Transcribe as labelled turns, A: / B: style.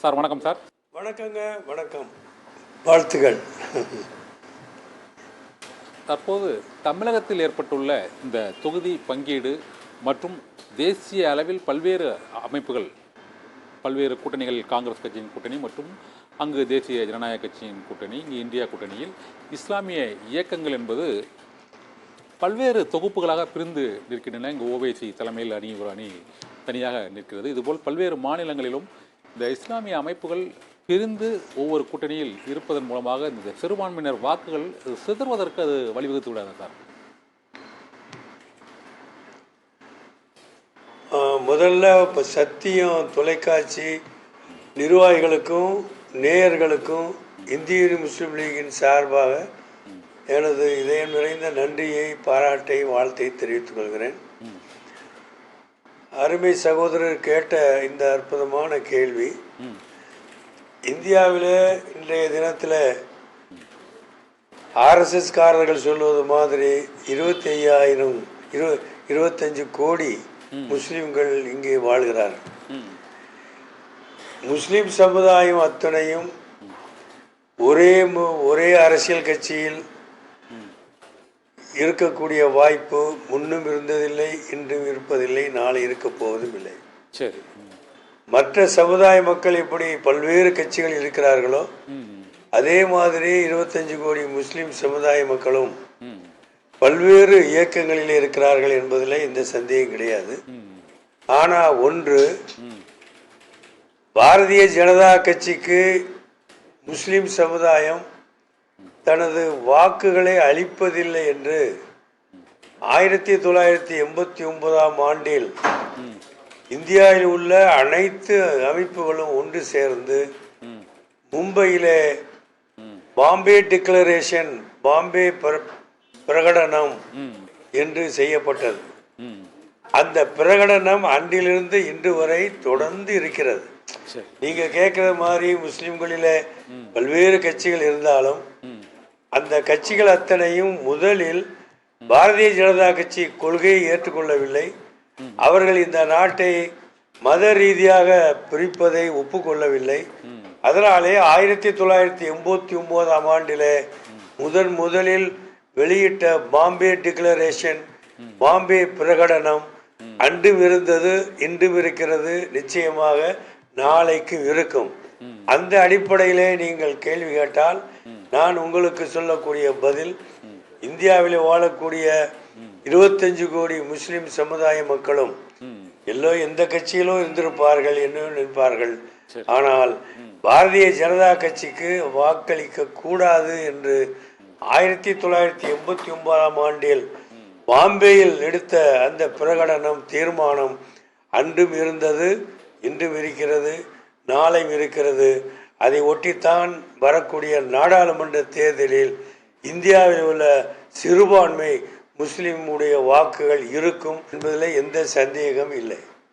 A: Sir வணக்கம் sir.
B: வணக்கங்க. வணக்கம், வாழ்த்துக்கள்.
A: தற்போது தமிழகத்தில் ஏற்பட்டுள்ள இந்த தொகுதி பங்கீடு மற்றும் தேசிய அளவில் பல்வேறு அமைப்புகள், பல்வேறு கூட்டணிகள், காங்கிரஸ் கட்சியின் கூட்டணி மற்றும் அங்கு தேசிய ஜனநாயக கட்சியின் கூட்டணி, இங்கு இந்தியா கூட்டணியில் இஸ்லாமிய இயக்கங்கள் என்பது பல்வேறு தொகுப்புகளாக பிரிந்து நிற்கின்றன. இங்கு ஓவைசி தலைமையில் அணி ஒரு அணி தனியாக நிற்கிறது. இதுபோல் பல்வேறு மாநிலங்களிலும் இந்த இஸ்லாமிய அமைப்புகள் பிரிந்து ஒவ்வொரு கூட்டணியில் இருப்பதன் மூலமாக இந்த சிறுபான்மையினர் வாக்குகள் சிதறுவதற்கு அது வழிவகுத்து விடாது சார்?
B: முதல்ல இப்போ சத்தியம் தொலைக்காட்சி நிர்வாகிகளுக்கும் நேயர்களுக்கும் இந்திய முஸ்லீம் லீகின் சார்பாக எனது இதயம் நிறைந்த நன்றியை, பாராட்டை, வாழ்த்தை தெரிவித்துக் கொள்கிறேன். அருமை சகோதரர் கேட்ட இந்த அற்புதமான கேள்வி, இந்தியாவில் இன்றைய தினத்தில் ஆர்எஸ்எஸ்காரர்கள் சொல்வது மாதிரி 25 கோடி முஸ்லீம்கள் இங்கே வாழ்கிறார்கள். முஸ்லீம் சமுதாயம் அத்தனையும் ஒரே அரசியல் கட்சியில் இருக்கக்கூடிய வாய்ப்பு முன்னும் இருந்ததில்லை, இன்றும் இருப்பதில்லை, நாளை இருக்க போவதும் இல்லை.
A: சரி,
B: மற்ற சமுதாய மக்கள் எப்படி பல்வேறு கட்சிகள் இருக்கிறார்களோ அதே மாதிரி 25 கோடி முஸ்லிம் சமுதாய மக்களும் பல்வேறு இயக்கங்களில் இருக்கிறார்கள் என்பதில் எந்த சந்தேகம் கிடையாது. ஆனா ஒன்று, பாரதிய ஜனதா கட்சிக்கு முஸ்லிம் சமுதாயம் தனது வாக்குகளை அளிப்பதில்லை என்று 1989ஆம் ஆண்டில் இந்தியாவில் உள்ள அனைத்து அமைப்புகளும் ஒன்று சேர்ந்து மும்பையிலே பாம்பே டிக்ளரேஷன், பாம்பே பிரகடனம் என்று செய்யப்பட்டது. அந்த பிரகடனம் அன்றிலிருந்து இன்று வரை தொடர்ந்து இருக்கிறது. நீங்க கேட்கிற மாதிரி முஸ்லிம்களில பல்வேறு கட்சிகள் இருந்தாலும் அந்த கட்சிகள் அத்தனையும் முதலில் பாரதிய ஜனதா கட்சி கொள்கையை ஏற்றுக்கொள்ளவில்லை. அவர்கள் இந்த நாட்டை மத ரீதியாக பிரிப்பதை ஒப்புக்கொள்ளவில்லை. அதனாலே 1989ஆம் ஆண்டிலே முதலில் வெளியிட்ட பாம்பே டிக்ளரேஷன், பாம்பே பிரகடனம் அன்றும் இருந்தது, இன்றும் இருக்கிறது, நிச்சயமாக நாளைக்கு இருக்கும். அந்த அடிப்படையிலே நீங்கள் கேள்வி கேட்டால் நான் உங்களுக்கு சொல்லக்கூடிய பதில், இந்தியாவில் வாழக்கூடிய 25 கோடி முஸ்லிம் சமுதாய மக்களும் எந்த கட்சியிலும் இருந்திருப்பார்கள், என்ன நிற்பார்கள். ஆனால் பாரதிய ஜனதா கட்சிக்கு வாக்களிக்க கூடாது என்று 1989ஆம் ஆண்டில் பாம்பேயில் எடுத்த அந்த பிரகடனம், தீர்மானம் அன்றும் இருந்தது, இன்றும் இருக்கிறது, நாளையும் இருக்கிறது. அதை ஒட்டித்தான் வரக்கூடிய நாடாளுமன்ற தேர்தலில் இந்தியாவில் உள்ள சிறுபான்மை முஸ்லிமுடைய வாக்குகள் இருக்கும் என்பதில் எந்த சந்தேகம் இல்லை.